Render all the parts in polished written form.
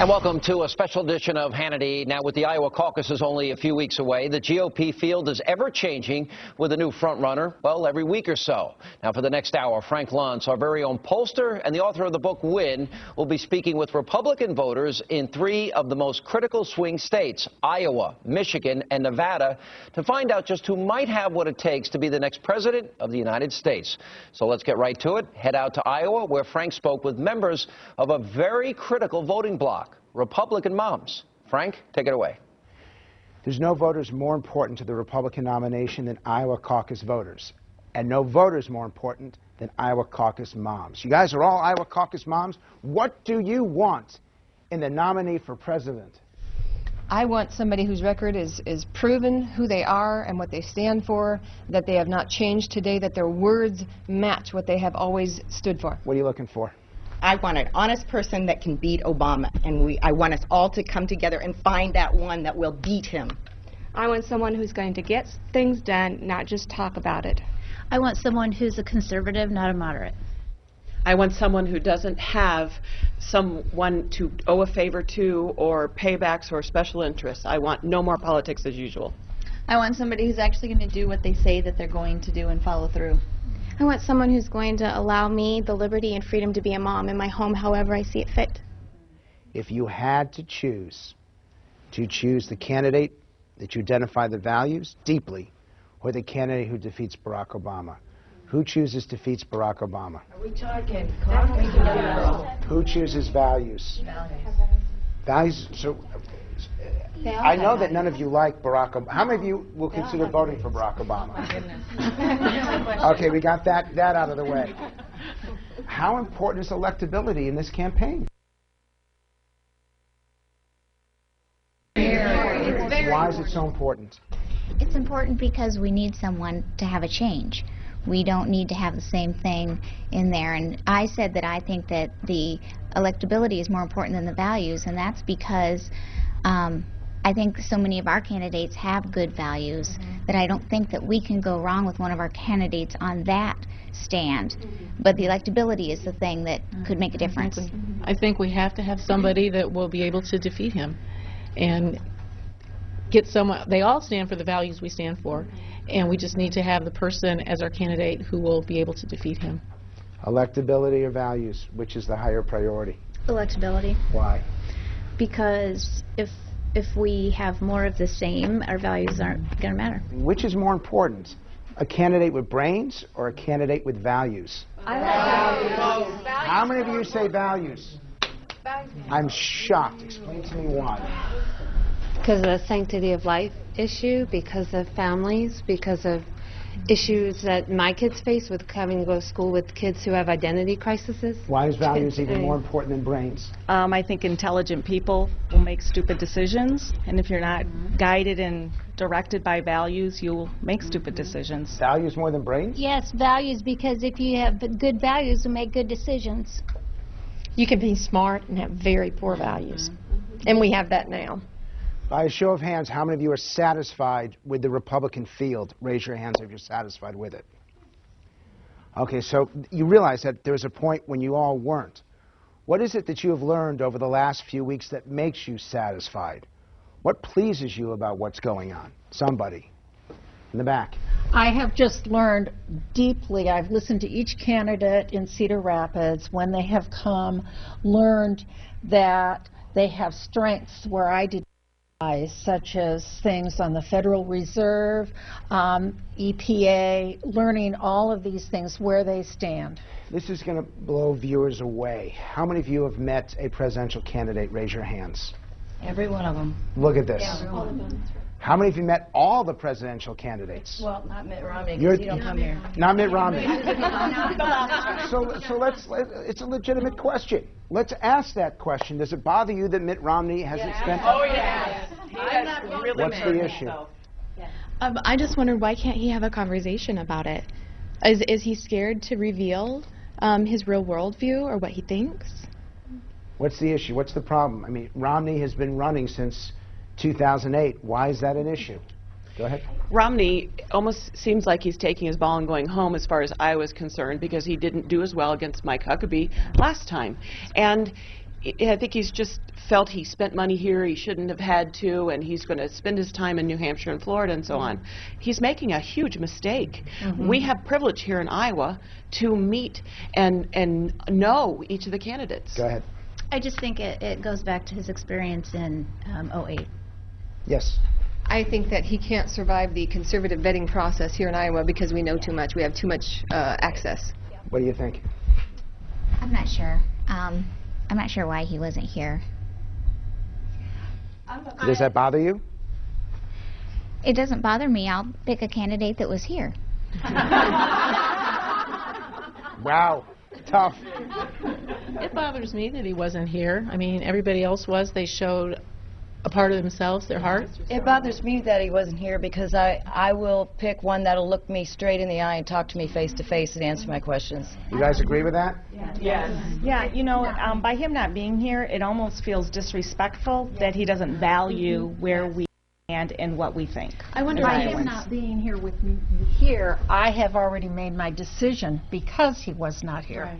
And welcome to a special edition of Hannity. Now, with the Iowa caucuses only a few weeks away, the GOP field is ever-changing with a new frontrunner, well, every week or so. Now, for the next hour, Frank Luntz, our very own pollster and the author of the book Win, will be speaking with Republican voters in 3 of the most critical swing states, Iowa, Michigan, and Nevada, to find out just who might have what it takes to be the next president of the United States. So let's get right to it. Head out to Iowa, where Frank spoke with members of a very critical voting bloc. Republican moms. Frank, take it away. There's no voters more important to the Republican nomination than Iowa caucus voters, and no voters more important than Iowa caucus moms. You guys are all Iowa caucus moms. What do you want in the nominee for president? I want somebody whose record is proven who they are and what they stand for, that they have not changed today, that their words match what they have always stood for. What are you looking for? I want an honest person that can beat Obama, and I want us all to come together and find that one that will beat him. I want someone who's going to get things done, not just talk about it. I want someone who's a conservative, not a moderate. I want someone who doesn't have someone to owe a favor to or paybacks or special interests. I want no more politics as usual. I want somebody who's actually going to do what they say that they're going to do and follow through. I want someone who's going to allow me the liberty and freedom to be a mom in my home however I see it fit. If you had to choose the candidate that you identify the values deeply, or the candidate who defeats Barack Obama, who chooses defeats Barack Obama? Are we talking? Who chooses values? Values. So, I know that none of you like Barack Obama. How many of you will consider voting for Barack Obama? Okay, we got that out of the way. How important is electability in this campaign? Why is it so important? It's important because we need someone to have a change. We don't need to have the same thing in there. And I said that I think that the electability is more important than the values, and that's because I think so many of our candidates have good values that I don't think that we can go wrong with one of our candidates on that stand. But the electability is the thing that could make a difference. I think we have to have somebody that will be able to defeat him and get someone. They all stand for the values we stand for, and we just need to have the person as our candidate who will be able to defeat him. Electability or values, which is the higher priority? Electability. Why? Because if we have more of the same, our values aren't going to matter. Which is more important, a candidate with brains or a candidate with values? Values. How many of you say values? I'm shocked. Explain to me why. Because of the sanctity of life issue, because of families, because of issues that my kids face with having to go to school with kids who have identity crises. Why is values even more important than brains? I think intelligent people will make stupid decisions, and if you're not guided and directed by values, you'll make stupid decisions. Values more than brains? Yes, values, because if you have good values, you'll make good decisions. You can be smart and have very poor values. And we have that now. By a show of hands, how many of you are satisfied with the Republican field? Raise your hands if you're satisfied with it. Okay, so you realize that there's a point when you all weren't. What is it that you have learned over the last few weeks that makes you satisfied? What pleases you about what's going on? Somebody in the back. I have just learned deeply. I've listened to each candidate in Cedar Rapids when they have come, learned that they have strengths where I did, such as things on the Federal Reserve, EPA, learning all of these things, where they stand. This is going to blow viewers away. How many of you have met a presidential candidate? Raise your hands. Every one of them. Look at this. Yeah, all of them. How many of you met all the presidential candidates? Well, not Mitt Romney, because he don't come here. Not Mitt Romney. So it's a legitimate question. Let's ask that question. Does it bother you that Mitt Romney hasn't spent... Oh, yes. What's the issue? I just wondered, why can't he have a conversation about it? Is he scared to reveal his real worldview or what he thinks? What's the issue? What's the problem? I mean, Romney has been running since 2008. Why is that an issue? Go ahead. Romney almost seems like he's taking his ball and going home as far as Iowa's concerned, because he didn't do as well against Mike Huckabee last time. And I think he's just felt he spent money here he shouldn't have had to, and he's going to spend his time in New Hampshire and Florida and so on. He's making a huge mistake. We have privilege here in Iowa to meet and know each of the candidates. Go ahead. I just think it goes back to his experience in '08. Yes. I think that he can't survive the conservative vetting process here in Iowa because we know too much. We have too much access. What do you think? I'm not sure. I'm not sure why he wasn't here. Does that bother you? It doesn't bother me. I'll pick a candidate that was here. Wow. Tough. It bothers me that he wasn't here. I mean, everybody else was. They showed a part of themselves, their heart. It bothers me that he wasn't here because I will pick one that'll look me straight in the eye and talk to me face to face and answer my questions. You guys agree with that? Yes. Yeah, you know, by him not being here, it almost feels disrespectful that he doesn't value where we stand and what we think. I wonder by him not being here with me here, I have already made my decision because he was not here.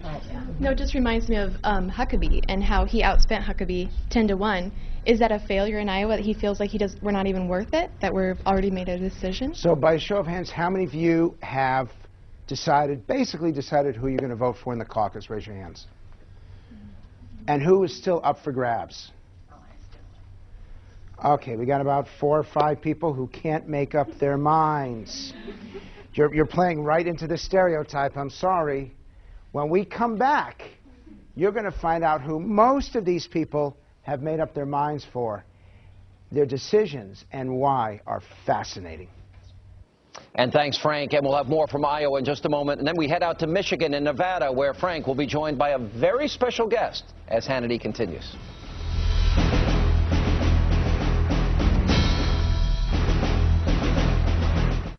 No, it just reminds me of Huckabee and how he outspent Huckabee 10-1. Is that a failure in Iowa that he feels like we're not even worth it, that we've already made a decision? So by show of hands, how many of you have basically decided who you're going to vote for in the caucus? Raise your hands. And who is still up for grabs? Okay, we got about 4 or 5 people who can't make up their minds. You're playing right into the stereotype. I'm sorry. When we come back, you're going to find out who most of these people have made up their minds for. Their decisions and why are fascinating. And thanks, Frank. And we'll have more from Iowa in just a moment. And then we head out to Michigan and Nevada, where Frank will be joined by a very special guest as Hannity continues.